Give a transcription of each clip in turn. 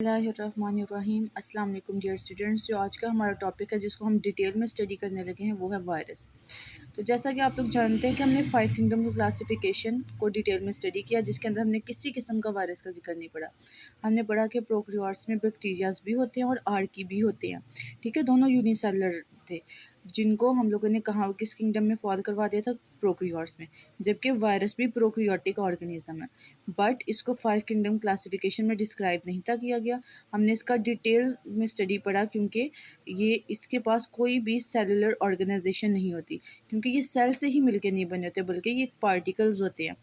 बिस्मिल्लाहिर्रहमानिर्रहीम। अस्सलाम वालेकुम डियर स्टूडेंट्स। जो आज का हमारा टॉपिक है जिसको हम डिटेल में स्टडी करने लगे हैं वो है वायरस। तो जैसा कि आप लोग जानते हैं कि हमने 5 किंगडम की क्लासिफिकेशन को डिटेल में स्टडी किया, जिसके अंदर हमने किसी किस्म का वायरस का जिक्र नहीं पड़ा। हमने पढ़ा कि प्रोकैरियोट्स में बैक्टीरियाज भी होते हैं और आर्की भी होते हैं। ठीक है, दोनों यूनिसेलुलर थे, जिनको हम लोगों ने कहा किस किंगडम में फॉल करवा दिया था, प्रोकैरियोट्स में। जबकि वायरस भी प्रोकैरियोटिक ऑर्गेनिज्म है, बट इसको 5 किंगडम क्लासिफिकेशन में डिस्क्राइब नहीं था किया गया। हमने इसका डिटेल में स्टडी पढ़ा क्योंकि ये इसके पास कोई भी सेलुलर ऑर्गेनाइजेशन नहीं होती, क्योंकि ये सेल से ही मिलके नहीं बने होते बल्कि ये पार्टिकल्स होते हैं।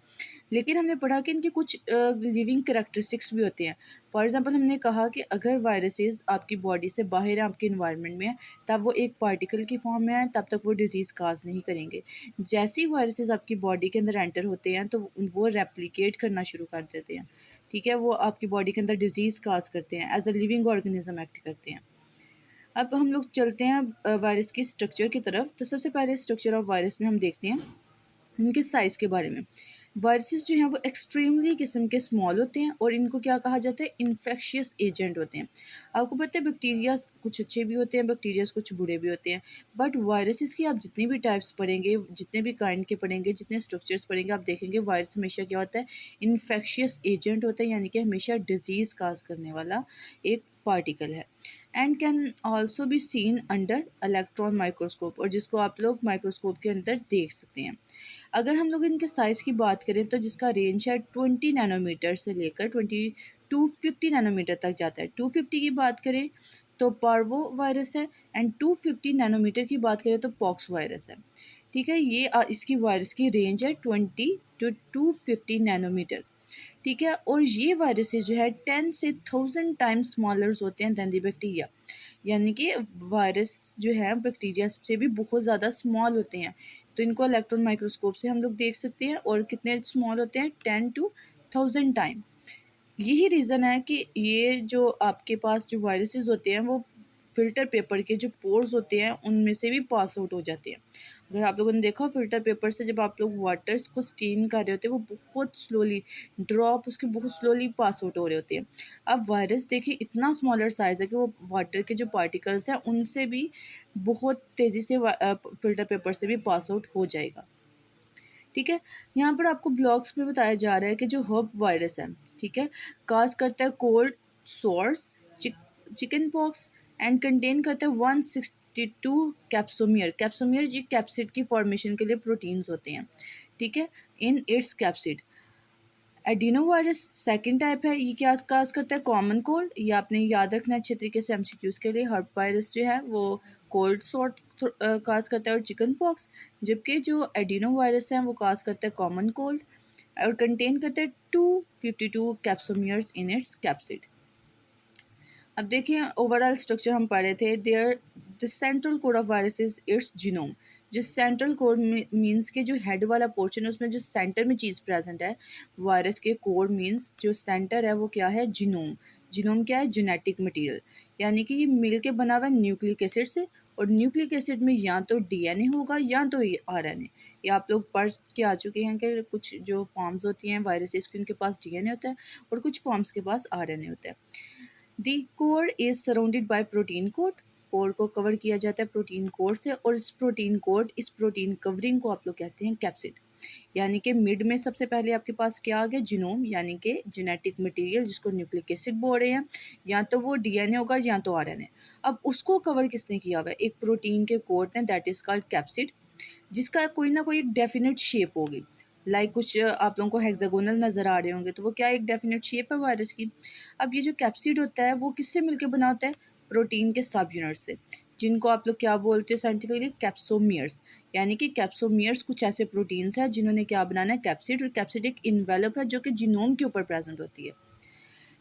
लेकिन हमने पढ़ा कि इनके कुछ लिविंग करेक्टरिस्टिक्स भी होते हैं। फॉर एग्जांपल हमने कहा कि अगर वायरसेस आपकी बॉडी से बाहर है, आपके इन्वायरमेंट में है, तब वो एक पार्टिकल की फॉर्म में है, तब तक वो डिजीज़ काज नहीं करेंगे। जैसे ही वायरसेस आपकी बॉडी के अंदर एंटर होते हैं तो वो रेप्लिकेट करना शुरू कर देते हैं। ठीक है, वो आपकी बॉडी के अंदर डिजीज़ काज करते हैं, as a living organism act करते हैं। अब हम लोग चलते हैं वायरस की स्ट्रक्चर की तरफ। तो सबसे पहले स्ट्रक्चर ऑफ वायरस में हम देखते हैं इनके साइज़ के बारे में। वायरसेस जो हैं वो एक्सट्रीमली किस्म के स्मॉल होते हैं और इनको क्या कहा जाता है, इन्फेक्शियस एजेंट होते हैं। आपको पता है बैक्टीरिया कुछ अच्छे भी होते हैं, बैक्टीरिया कुछ बुरे भी होते हैं, बट वायरसेस की आप जितनी भी टाइप्स पढ़ेंगे, जितने भी काइंड के पढ़ेंगे, जितने स्ट्रक्चर्स पढ़ेंगे, आप देखेंगे वायरस हमेशा क्या होता है, इन्फेक्शियस एजेंट होता है, यानी कि हमेशा डिजीज़ काज करने वाला एक पार्टिकल है। And can also be seen under electron microscope, और जिसको आप लोग माइक्रोस्कोप के अंदर देख सकते हैं। अगर हम लोग इनके साइज़ की बात करें तो जिसका रेंज है 20 नैनोमीटर से लेकर 50 नैनोमीटर तक जाता है। 250 की बात करें तो पार्वो वायरस है, एंड 250 नैनोमीटर की बात करें तो पॉक्स वायरस है। ठीक है, ये इसकी वायरस की रेंज है 20 टू 250 नैनोमीटर। ठीक है, और ये वायरसेस जो है 10 से 1000 टाइम्स स्मॉलर होते हैं दैन दी बैक्टीरिया, यानी कि वायरस जो है बैक्टीरिया से भी बहुत ज़्यादा स्मॉल होते हैं। तो इनको इलेक्ट्रॉन माइक्रोस्कोप से हम लोग देख सकते हैं, और कितने स्मॉल होते हैं, 10 टू 1000 टाइम। यही रीज़न है कि ये जो आपके पास जो वायरसेस होते हैं वो फ़िल्टर पेपर के जो पोर्स होते हैं उनमें से भी पास आउट हो जाते हैं। अगर आप लोगों ने देखा फ़िल्टर पेपर से जब आप लोग वाटर्स को स्टीम कर रहे होते हैं, वो बहुत स्लोली ड्रॉप उसके बहुत स्लोली पास आउट हो रहे होते हैं। अब वायरस देखिए इतना स्मॉलर साइज़ है कि वो वाटर के जो पार्टिकल्स हैं उनसे भी बहुत तेज़ी से फ़िल्टर पेपर से भी पास आउट हो जाएगा। ठीक है, यहाँ पर आपको ब्लॉग्स में बताया जा रहा है कि जो हर्ब वायरस है, ठीक है, काज करता है cold source, chicken pox, and contain करता है 162 कैप्सोमियर। कैप्सोमियर ये कैप्सिड की फॉर्मेशन के लिए प्रोटीन्स होते हैं। ठीक है, in its capsid. Adeno virus second type है, ये क्या काज करता है, कॉमन कोल्ड। ये आपने याद रखना है अच्छे तरीके से एमसीक्यूज के लिए। हर्ब वायरस जो है वो कोल्ड सोर काज करता है और चिकन पॉक्स, जबकि जो एडिनो वायरस है वो काज करता है कॉमन कोल्ड और कंटेन करता है 252 कैप्सोमियर्स इन इट्स कैप्सिड। अब देखिए ओवरऑल स्ट्रक्चर हम पढ़ रहे थे। There the central code of virus is its genome. जो सेंट्रल कोड मीन्स के जो हेड वाला पोर्शन है उसमें जो सेंटर में चीज़ प्रेजेंट है, वायरस के कोड मीन्स जो सेंटर है वो क्या है, जीनोम। जीनोम क्या है, जेनेटिक मटेरियल, यानी कि ये मिल के बना हुआ है न्यूक्लिक एसिड से, और न्यूक्लिक एसिड में या तो डीएनए होगा या तो आरएनए। ये आप लोग पढ़ के आ चुके हैं कि कुछ जो फॉर्म्स होती हैं वायरसेस की उनके पास डीएनए होता है और कुछ फॉर्म्स के पास आरएनए होता है। The core is surrounded by protein coat. Core को कवर किया जाता है प्रोटीन कोट से, और इस प्रोटीन कोट, इस प्रोटीन कवरिंग को आप लोग कहते हैं कैप्सिड। यानी कि मिड में सबसे पहले आपके पास क्या आ गया, जीनोम, यानी कि जेनेटिक मटेरियल जिसको न्यूक्लिक एसिड बोल रहे हैं, या तो वो डीएनए होगा या तो आरएनए। अब उसको कवर किसने किया हुआ है, एक प्रोटीन के कोट ने, दैट इज कॉल्ड कैप्सिड, जिसका कोई ना कोई एक डेफिनेट शेप होगी। लाइक कुछ आप लोगों को हेक्सागोनल नज़र आ रहे होंगे, तो वो क्या एक डेफिनेट शेप है वायरस की। अब ये जो कैप्सिड होता है वो किससे मिलकर बना होता है, प्रोटीन के सब यूनिट से, जिनको आप लोग क्या बोलते हो साइंटिफिकली, कैप्सोमियर्स। यानी कि कैप्सोमियर्स कुछ ऐसे प्रोटीन्स हैं जिन्होंने क्या बनाना है, कैप्सिड, और कैप्सिड एक इन्वेलप है जो कि जीनोम के ऊपर प्रेजेंट होती है।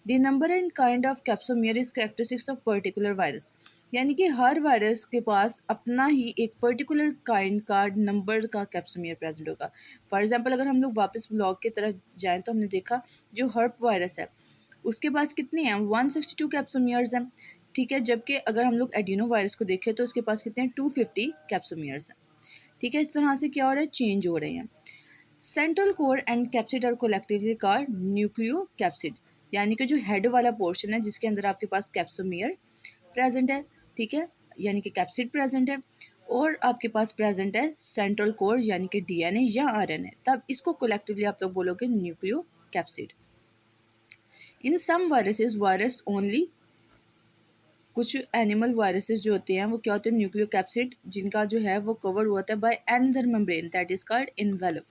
The number and kind of capsomere is characteristics of particular virus. यानी कि हर वायरस के पास अपना ही एक पर्टिकुलर काइंड का नंबर का कैप्सोमियर प्रेजेंट होगा। फॉर एग्जांपल अगर हम लोग वापस ब्लॉग की तरफ जाएं तो हमने देखा जो हर्प वायरस है उसके पास कितने हैं, 162 कैप्सोमियर्स हैं। ठीक है, जबकि अगर हम लोग एडिनो वायरस को देखें तो उसके पास कितने हैं, 250 कैप्सोमियर्स हैं। ठीक है, इस तरह से क्या हो रहा है, चेंज हो रहे हैं। Central core and capsid are collectively called nucleocapsid. यानी कि जो हेड वाला पोर्शन है जिसके अंदर आपके पास कैप्सोमियर प्रेजेंट है, ठीक है, यानी कि कैप्सिड प्रेजेंट है, और आपके पास प्रेजेंट है सेंट्रल कोर यानी कि डीएनए या आरएनए, तब इसको कलेक्टिवली आप लोग बोलोगे न्यूक्लियो कैप्सिड। इन सम वायरसेस वायरस ओनली, कुछ एनिमल वायरसेस जो होते हैं वो क्या होते हैं, न्यूक्लियो कैप्सिड, जिनका जो है वो कवर हुआ होता है by another membrane that is called envelope,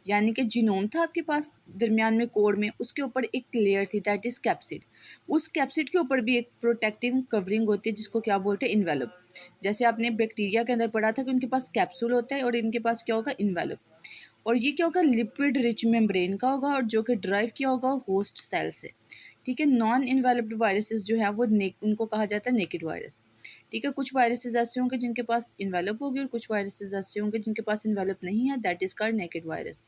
यानी कि जीनोम था आपके पास दरमियान में कोड में, उसके ऊपर एक लेयर थी दैट इज कैप्सिड, उस कैप्सिड के ऊपर भी एक प्रोटेक्टिव कवरिंग होती है जिसको क्या बोलते हैं, इन्वेलप। जैसे आपने बैक्टीरिया के अंदर पढ़ा था कि उनके पास कैप्सूल होता है और इनके पास क्या होगा, इन्वेलप, और ये क्या होगा, लिपिड रिच मेम्ब्रेन का होगा और जो कि ड्राइव किया होगा होस्ट सेल से, ठीक है। नॉन इन्वेलप्ड वायरसेस जो है वो उनको कहा जाता है नेकेड वायरस, ठीक है। कुछ वायरसेस ऐसे होंगे जिनके पास इन्वेलप होगी और कुछ वायरसेस ऐसे होंगे जिनके पास इन्वेलप नहीं है, that is called naked virus.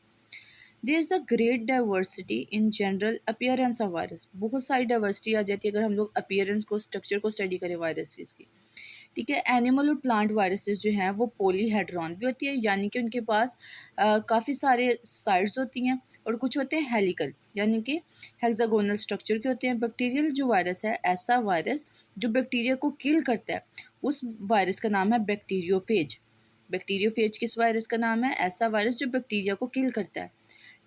There is a great diversity in general appearance of virus, बहुत सारी डाइवर्सिटी आ जाती है अगर हम लोग अपीयरेंस को, स्ट्रक्चर को स्टडी करें वायरसेस की, ठीक है। एनिमल और प्लांट वायरसेस जो हैं वो पॉलीहेड्रॉन भी होती है, यानी कि उनके पास काफ़ी सारे साइड्स होती हैं, और कुछ होते हैं हेलिकल यानी कि हेक्सागोनल स्ट्रक्चर के होते हैं। बैक्टीरियल जो वायरस है, ऐसा वायरस जो बैक्टीरिया को किल करता है, उस वायरस का नाम है बैक्टीरियोफेज। बैक्टीरियोफेज किस वायरस का नाम है, ऐसा वायरस जो बैक्टीरिया को किल करता है,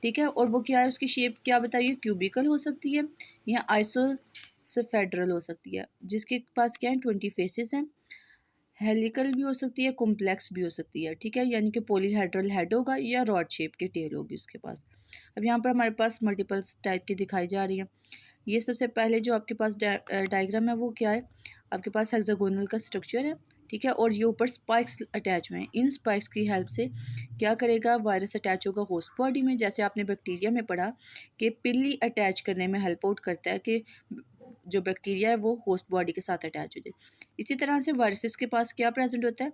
ठीक है। और वो क्या है, उसकी शेप क्या बताइए, क्यूबिकल हो सकती है या आइसोसेफेड्रल हो सकती है, जिसके पास क्या है 20 फेसेस हैं, हेलिकल भी हो सकती है, कॉम्प्लेक्स भी हो सकती है, ठीक है, यानी कि पॉलीहेड्रल हेड होगा या रॉड शेप की टेल होगी उसके पास। अब यहाँ पर हमारे पास मल्टीपल्स टाइप की दिखाई जा रही है। ये सबसे पहले जो आपके पास डायग्राम है वो क्या है, आपके पास हेक्सागोनल का स्ट्रक्चर है, ठीक है, और ये ऊपर स्पाइक्स अटैच हुए हैं। इन स्पाइक्स की हेल्प से क्या करेगा, वायरस अटैच होगा होस्ट बॉडी में, जैसे आपने बैक्टीरिया में पढ़ा कि पिल्ली अटैच करने में हेल्प आउट करता है कि जो बैक्टीरिया है वो होस्ट बॉडी के साथ अटैच हो जाए। इसी तरह से वायरसेस के पास क्या प्रेजेंट होता है,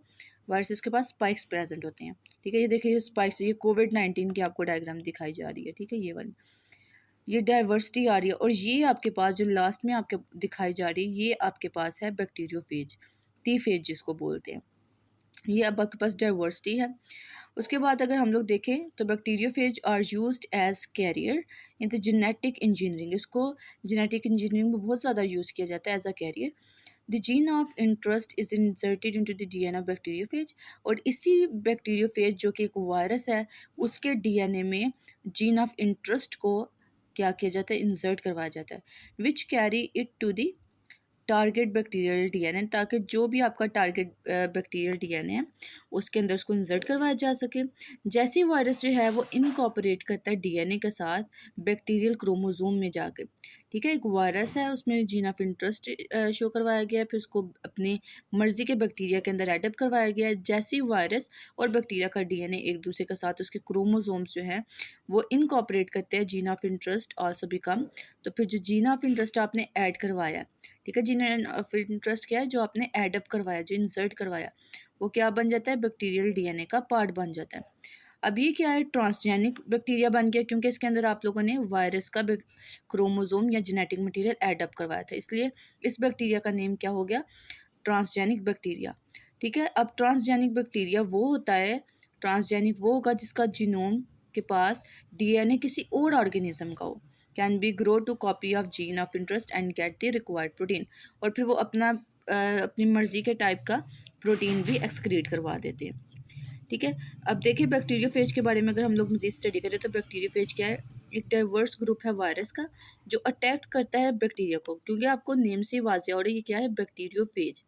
वायरसेस के पास स्पाइक्स प्रेजेंट होते हैं, ठीक है। ये देखिए स्पाइक्स, ये कोविड-19 की आपको डायग्राम दिखाई जा रही है, ठीक है, ये वाली, ये डाइवर्सिटी आ रही है। और ये आपके पास जो लास्ट में आपके दिखाई जा रही है, ये आपके पास है बैक्टीरियोफेज, टी फेज जिसको बोलते हैं, ये अब आपके पास डाइवर्सिटी है। उसके बाद अगर हम लोग देखें तो bacteriophage are used as carrier in the genetic engineering, इसको जेनेटिक इंजीनियरिंग में बहुत ज़्यादा यूज़ किया जाता है as a carrier. The gene of interest is inserted into the DNA of bacteriophage, और इसी बैक्टीरियोफेज जो कि एक वायरस है उसके डीएनए में जीन ऑफ इंटरेस्ट को क्या किया जाता है, इंसर्ट करवाया जाता है, which carry it to the target bacterial DNA, ताकि जो भी आपका टारगेट बैक्टीरियल डीएनए है उसके अंदर उसको इंसर्ट करवाया जा सके। जैसे ही वायरस जो है वो इनकॉपरेट करता है डीएनए के साथ बैक्टीरियल क्रोमोसोम में जाके, ठीक है, एक वायरस है उसमें जीन ऑफ इंटरेस्ट शो करवाया गया है, फिर उसको अपनी मर्जी के बैक्टीरिया के अंदर एडअप करवाया गया है। जैसे ही वायरस और बैक्टीरिया का डीएनए एक दूसरे के साथ उसके क्रोमोसोम्स जो हैं वो इनकॉपरेट करते हैं, gene of interest also become, तो फिर जो जीन ऑफ इंटरेस्ट आपने ऐड करवाया, ठीक है, जीन ऑफ इंटरेस्ट क्या है, जो आपने एडअप करवाया, जो इंसर्ट करवाया, वो क्या बन जाता है, बैक्टीरियल डीएनए का पार्ट बन जाता है। अब ये क्या है, ट्रांसजेनिक बैक्टीरिया बन गया, क्योंकि इसके अंदर आप लोगों ने वायरस का क्रोमोसोम या जेनेटिक मटेरियल एडअप करवाया था, इसलिए इस बैक्टीरिया का नेम क्या हो गया, ट्रांसजेनिक बैक्टीरिया, ठीक है। अब ट्रांसजेनिक बैक्टीरिया वो होता है, ट्रांसजेनिक वो होगा जिसका जीनोम के पास डीएनए किसी और ऑर्गेनिज्म का हो, can be grow to copy of gene of interest and get the required protein, और फिर वो अपनी मर्जी के टाइप का प्रोटीन भी एक्सक्रीट करवा देते हैं, ठीक है। अब देखिए बैक्टीरियोफेज के बारे में अगर हम लोग मज़ीद स्टडी करें तो बैक्टीरियोफेज क्या है, एक डाइवर्स ग्रुप है वायरस का जो अटैक करता है बैक्टीरिया को, क्योंकि आपको नेम से ही वाज़ेह हो रहा है ये क्या है, बैक्टीरियोफेज।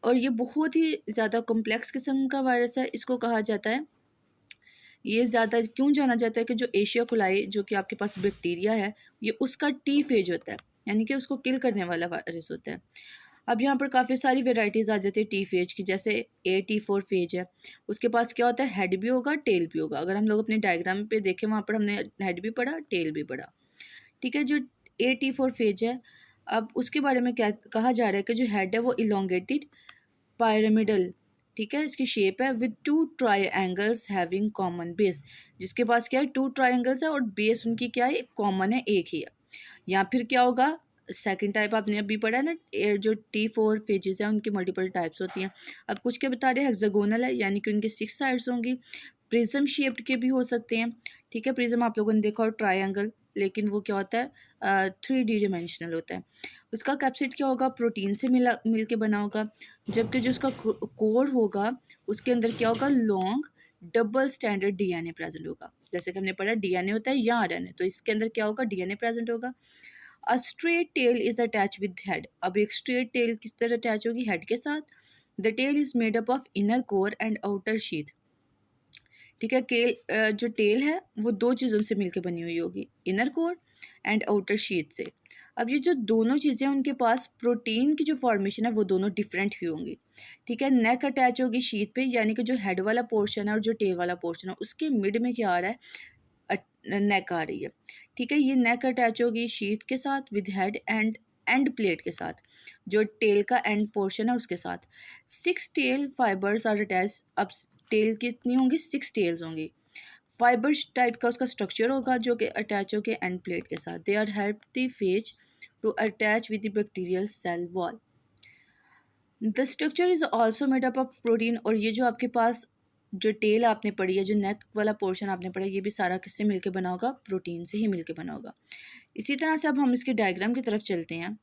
और ये बहुत ही ज़्यादा कॉम्प्लेक्स किस्म का वायरस है, इसको कहा जाता है, ये ज़्यादा क्यों जाना जाता है कि जो एशिया कोलाई जो कि आपके पास बैक्टीरिया है, ये उसका टी फेज होता है, यानी कि उसको किल करने वाला वायरस होता है। अब यहाँ पर काफ़ी सारी वेराइटीज़ आ जाती है टी फेज की, जैसे A-T4 फेज है, उसके पास क्या होता है, हेड भी होगा टेल भी होगा। अगर हम लोग अपने डायग्राम पे देखें वहाँ पर हमने हेड भी पढ़ा टेल भी पढ़ा, ठीक है। जो A-T4 फेज है, अब उसके बारे में क्या कहा जा रहा है कि जो हेड है वो इलोंगेटेड पिरामिडल, ठीक है, इसकी शेप है with two triangles having common base, जिसके पास क्या है, टू ट्राइंगल्स है और बेस उनकी क्या है, कॉमन है, एक ही है। या फिर क्या होगा, सेकंड टाइप आपने अभी पढ़ा है ना, जो T4 फेजेस हैं उनकी मल्टीपल टाइप्स होती हैं। अब कुछ के बता रहे हैं हेक्सागोनल है, यानी कि उनकी 6 साइड्स होंगी, प्रिज्म शेप्ड के भी हो सकते हैं, ठीक है, प्रिज्म आप लोगों ने देखा और ट्रायंगल, लेकिन वो क्या होता है 3D डिमेंशनल होता है। उसका कैप्सिड क्या होगा, प्रोटीन से मिल के बना होगा, जबकि जो उसका कोर होगा उसके अंदर क्या होगा, long double standard DNA present होगा। जैसे कि हमने पढ़ा डीएनए होता है या आरएनए, तो इसके अंदर क्या होगा, डीएनए प्रेजेंट होगा। A straight tail is attach with head. अब एक स्ट्रेट टेल किस तरह अटैच होगी, हेड के साथ। The tail is made up of inner core and outer sheath. ठीक है, जो टेल है वो दो चीज़ों से मिलकर बनी हुई होगी, inner core and outer sheath से। अब ये जो दोनों चीज़ें हैं उनके पास प्रोटीन की जो फॉर्मेशन है वो दोनों डिफरेंट ही होंगी। ठीक है, नेक अटैच होगी शीथ पे, यानी कि जो हेड वाला पोर्शन है और जो टेल वाला पोर्शन है उसके मिड में क्या आ रहा है, नेक आ रही है। ठीक है, ये नेक अटैच होगी शीथ के साथ विद हेड एंड प्लेट के साथ, जो टेल का एंड पोर्शन है उसके साथ। 6 टेल फाइबर्स आर अटैच। अब टेल कितनी होंगी, 6 टेल्स होंगी। फाइबर्स टाइप का उसका स्ट्रक्चर होगा जो कि अटैच होके एंड प्लेट के साथ। They are help the phage to attach with the bacterial cell wall. The structure is also made up of protein. और ये जो आपके पास जो टेल आपने पढ़ी है, जो नेक वाला पोर्शन आपने पढ़ा है, ये भी सारा किससे मिलके बना होगा, प्रोटीन से ही मिलके बना होगा। इसी तरह से अब हम इसके डायग्राम की तरफ चलते हैं।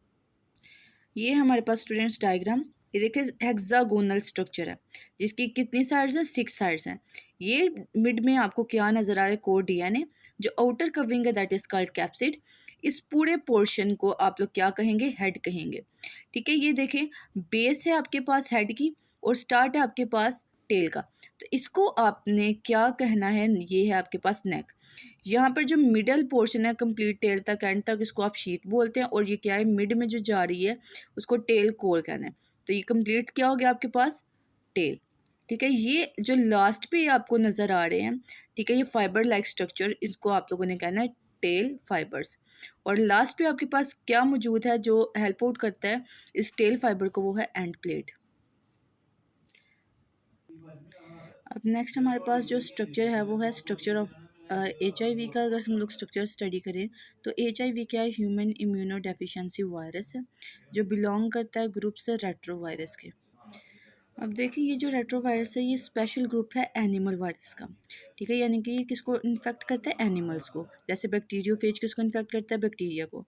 ये हमारे पास स्टूडेंट्स डायग्राम, ये देखिए हेक्सागोनल स्ट्रक्चर है जिसकी कितनी साइड्स हैं, 6 साइड्स हैं। ये मिड में आपको क्या नज़र आ रहा है, कोर डीएनए। जो आउटर कवरिंग है दैट इज कॉल्ड कैप्सिड। इस पूरे पोर्शन को आप लोग क्या कहेंगे, हेड कहेंगे। ठीक है, ये देखें बेस है आपके पास हेड की और स्टार्ट है आपके पास टेल का, तो इसको आपने क्या कहना है, ये है आपके पास नेक। यहाँ पर जो मिडल पोर्शन है कंप्लीट टेल तक एंड तक, इसको आप शीथ बोलते हैं। और ये क्या है, मिड में जो जा रही है उसको टेल कोर कहना है। तो ये कंप्लीट क्या हो गया आपके पास, टेल। ठीक है, ये जो लास्ट पे आपको नज़र आ रहे हैं, ठीक है, ये फाइबर लाइक स्ट्रक्चर, इसको आप लोगों ने कहना है टेल फाइबर्स। और लास्ट पे आपके पास क्या मौजूद है जो हेल्प आउट करता है इस टेल फाइबर को, वो है एंड प्लेट। अब नेक्स्ट हमारे पास जो स्ट्रक्चर है वो है स्ट्रक्चर ऑफ HIV का। अगर हम लोग स्ट्रक्चर स्टडी करें तो HIV क्या है, ह्यूमन इम्यूनो डेफिशिएंसी वायरस है जो बिलोंग करता है ग्रुप से रेट्रो वायरस के। अब देखिए ये जो रेट्रो वायरस है ये स्पेशल ग्रुप है एनिमल वायरस का। ठीक है, यानी कि ये किसको इन्फेक्ट करता है, एनिमल्स को। जैसे बैक्टीरियोफेज किसको इन्फेक्ट करता है, बैक्टीरिया को।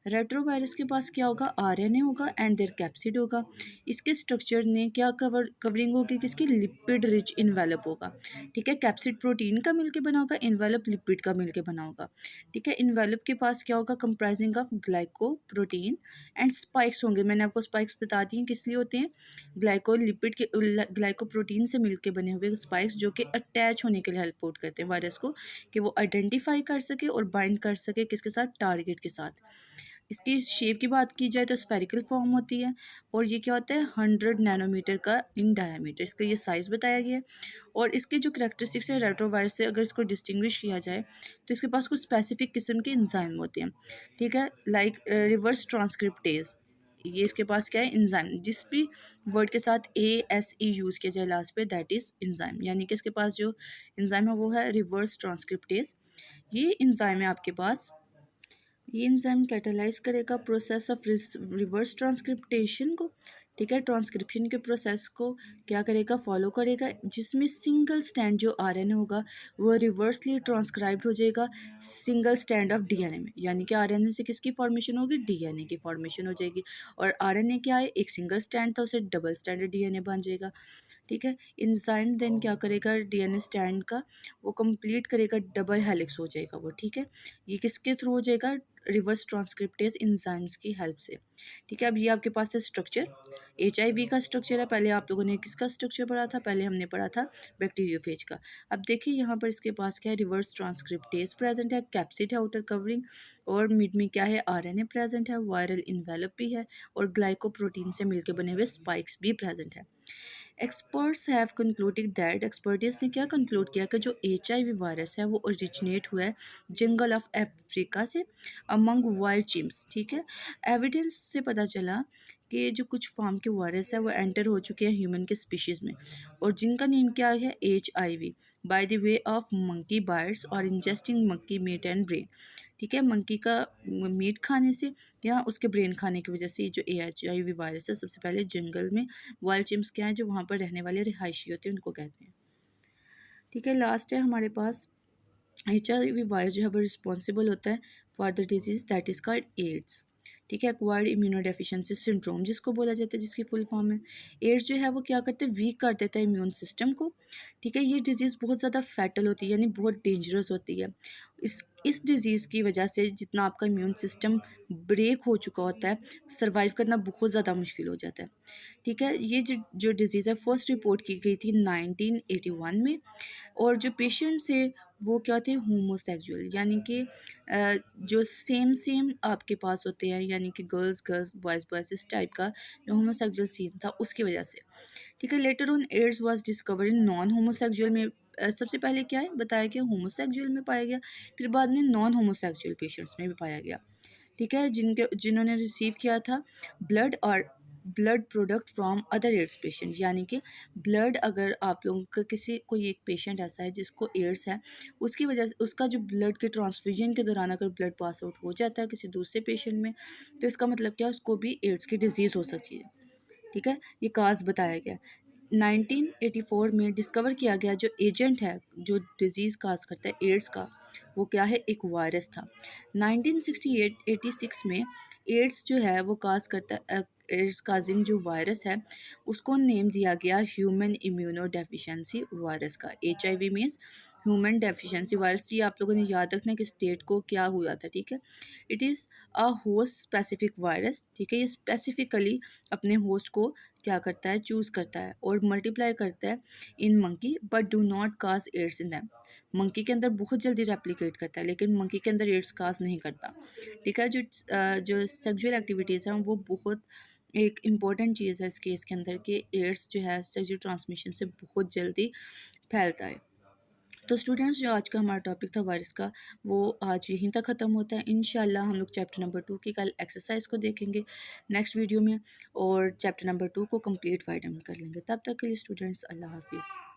रेट्रो वायरस के पास क्या होगा, RNA होगा एंड देयर कैप्सिड होगा। इसके स्ट्रक्चर ने क्या कवरिंग होगी किसकी, लिपिड रिच इन्वेलप होगा। ठीक है, कैप्सिड प्रोटीन का मिलके बना होगा, इन्वेलप लिपिड का मिलके बना होगा। ठीक है, इन्वेलप के पास क्या होगा, comprising of glyco protein and spikes होंगे। मैंने आपको स्पाइक्स बता दी हैं किस लिए होते हैं, ग्लाइकोलिपिड के ग्लाइकोप्रोटीन से मिलके बने हुए स्पाइक्स जो कि अटैच होने के लिए हेल्प आउट करते हैं वायरस को, कि वो आइडेंटिफाई कर सके और बाइंड कर सके किसके साथ, टारगेट के साथ। इसकी शेप की बात की जाए तो स्फेरिकल फॉर्म होती है और ये क्या होता है, 100 नैनोमीटर का इन डायमीटर, इसका ये साइज़ बताया गया है। और इसके जो करैक्टरिस्टिक्स है रेट्रोवायरस से, अगर इसको डिस्टिंग्विश किया जाए तो इसके पास कुछ स्पेसिफिक किस्म के इंजाइम होते हैं। ठीक है, लाइक रिवर्स ट्रांसक्रिप्टेज, ये इसके पास क्या है, इंजाइम। जिस भी वर्ड के साथ ASE यूज़ किया जाए लास्ट पे, दैट इज़ इंजाइम। यानी कि इसके पास जो इंजाइम है वो है रिवर्स ट्रांसक्रिप्टेज। ये इंजाइम है आपके पास, ये एंजाइम कैटालाइज करेगा प्रोसेस ऑफ रिवर्स ट्रांसक्रिप्टेशन को। ठीक है, ट्रांसक्रिप्शन के प्रोसेस को क्या करेगा, फॉलो करेगा, जिसमें सिंगल स्टैंड जो RNA होगा वो रिवर्सली ट्रांसक्राइब्ड हो जाएगा सिंगल स्टैंड ऑफ DNA में। यानी कि RNA से किसकी फॉर्मेशन होगी, DNA की फॉर्मेशन हो जाएगी। और RNA क्या है, एक सिंगल स्टैंड था, उसे डबल स्टैंडर्ड DNA बन जाएगा। ठीक है, इंजाइम देन क्या करेगा, DNA स्टैंड का वो कंप्लीट करेगा, डबल हेलिक्स हो जाएगा वो। ठीक है, ये किसके थ्रू हो जाएगा, रिवर्स ट्रांसक्रिप्टेज इंजाइम्स की हेल्प से। ठीक है, अब ये आपके पास है स्ट्रक्चर, HIV का स्ट्रक्चर है। पहले आप लोगों ने किसका स्ट्रक्चर पढ़ा था, पहले हमने पढ़ा था बैक्टीरियोफेज का। अब देखिए यहाँ पर इसके पास क्या है, रिवर्स ट्रांसक्रिप्टेज प्रेजेंट है, कैप्सिड है आउटर कवरिंग, और मिड में क्या है, RNA प्रेजेंट है, वायरल इन्वेलप भी है, और ग्लाइकोप्रोटीन से मिलकर बने हुए स्पाइक्स भी प्रेजेंट है। Experts have concluded that, expertise ने क्या कंक्लूड किया कि जो HIV वायरस है वो ओरिजिनेट हुआ है जंगल ऑफ अफ्रीका से अमंग वाइल्ड चिम्स। ठीक है, एविडेंस से पता चला कि जो कुछ फार्म के वायरस है वो एंटर हो चुके हैं ह्यूमन के स्पीशीज़ में, और जिनका नेम क्या है, HIV, by the way of monkey bites और ingesting monkey meat and brain. ठीक है, मंकी का मीट खाने से या उसके ब्रेन खाने की वजह से ये जो HIV वायरस है सबसे पहले जंगल में, वाइल्ड चिम्स क्या है जो वहाँ पर रहने वाले रिहायशी होते हैं उनको कहते हैं। ठीक है, लास्ट है हमारे पास HIV वायरस जो है वो रिस्पॉन्सिबल होता है for the disease that is called AIDS. ठीक है, एक्वायर्ड इम्यूनोडेफिशिएंसी सिंड्रोम जिसको बोला जाता है, जिसकी फुल फॉर्म है। एड्स जो है वो क्या करते हैं, वीक कर देता है इम्यून सिस्टम को। ठीक है, ये डिजीज़ बहुत ज़्यादा फैटल होती है, यानी बहुत डेंजरस होती है। इस डिज़ीज़ की वजह से जितना आपका इम्यून सिस्टम ब्रेक हो चुका होता है, सर्वाइव करना बहुत ज़्यादा मुश्किल हो जाता है। ठीक है, ये जो डिज़ीज़ है फर्स्ट रिपोर्ट की गई थी 1981 में। और जो पेशेंट्स है वो क्या थे, होमोसेक्सुअल, यानी कि जो सेम सेम आपके पास होते हैं, यानी कि गर्ल्स गर्ल्स बॉयज़ बॉयज़, इस टाइप का जो होमोसेक्सुअल सीन था उसकी वजह से। ठीक है, later on AIDS was discovered in non homosexual में। सबसे पहले क्या है बताया कि होमोसेक्सुअल में पाया गया, फिर बाद में नॉन होमोसेक्सुअल पेशेंट्स में भी पाया गया। ठीक है, जिन्होंने रिसीव किया था ब्लड और blood product from other ads patient, यानी कि ब्लड, अगर आप लोगों का किसी कोई एक पेशेंट ऐसा है जिसको एड्स है, उसकी वजह से उसका जो ब्लड के ट्रांसफ्यूजन के दौरान अगर ब्लड पास आउट हो जाता है किसी दूसरे पेशेंट में, तो इसका मतलब क्या है, उसको भी एड्स की डिजीज़ हो सकती है। ठीक है, ये काज बताया गया। 1984 में डिस्कवर किया गया जो एजेंट है जो डिजीज़ काज करता है एड्स का, वो क्या है, एक वायरस था। 1968-86 में एड्स जो है वो काज करता है, एड्स काजिंग जो वायरस है उसको नेम दिया गया ह्यूमन इम्यूनो डेफिशिएंसी वायरस का। HIV means human deficiency virus. ये आप लोगों ने याद रखना है कि स्टेट को क्या हुआ था। ठीक है, it is a host specific virus. ठीक है, ये स्पेसिफिकली अपने होस्ट को क्या करता है, चूज़ करता है और मल्टीप्लाई करता है in monkey, but do not cause AIDS in them. Monkey के अंदर बहुत जल्दी रेप्लिकेट करता है लेकिन मंकी के अंदर एड्स काज नहीं करता। ठीक है, जो सेक्सुअल एक्टिविटीज़ हैं वो बहुत एक इम्पॉर्टेंट चीज़ है इस केस के अंदर कि एड्स जो है सेक्सुअल ट्रांसमिशन से बहुत जल्दी फैलता है। तो स्टूडेंट्स, जो आज का हमारा टॉपिक था वायरस का, वो आज यहीं तक ख़त्म होता है। इंशाल्लाह हम लोग चैप्टर नंबर 2 की कल एक्सरसाइज को देखेंगे नेक्स्ट वीडियो में, और चैप्टर नंबर 2 को कंप्लीट वाइडन कर लेंगे। तब तक के लिए स्टूडेंट्स, अल्लाह हाफिज़।